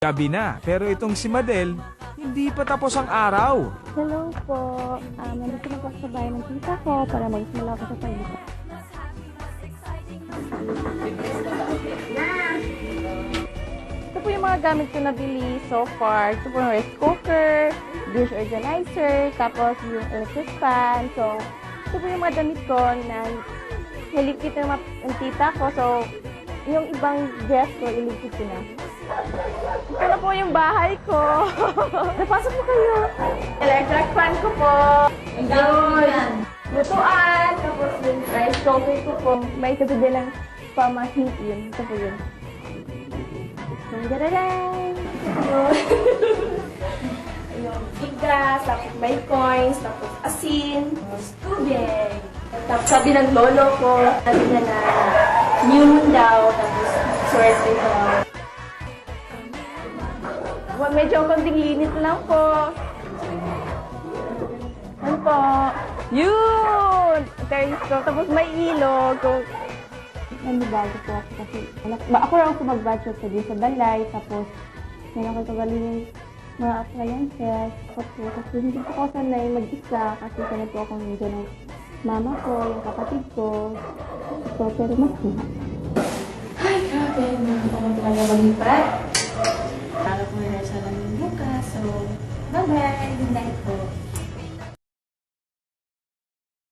Gabi na, pero itong si Madel, hindi pa tapos ang araw. Hello po. Nandito na po ako sa bahay ng tita ko para magsimula ako sa paglita. Ito po yung mga gamit ko nabili so far. Ito po yung rice cooker, dish organizer, tapos yung electric fan. So, ito po yung mga damit ko na niligpit ng tita ko. So, yung ibang dress ko, iligpit ko na. Ito na po yung bahay ko. Napasok po kayo. Electric fan ko po. Yun. Lutuan. Tapos yung rice cooker ko po. May katabi ng pamahit yun. Ito po yun. Dadadan! Yung bigas, tapos may coins, tapos asin, tapos tubig. Tapos sabi ng lolo ko, sabi niya na new moon daw, tapos swerte daw. Medyo konting linit lang po. Ano po? Yun! Terrace tapos may ilog. Nanibago po ako kasi ako lang mag-budget sa din sa balay. Tapos meron ko kagaling yung mga appliances. Kasi hindi po ako sanay mag-isa kasi sanay po ako nandiyan ng mama ko, yung kapatid ko. So, pero mas na. Ay, grabe. Hindi ko talaga mag-ipat. Para ko na sa namin bukas. So, bye-bye. Good night po.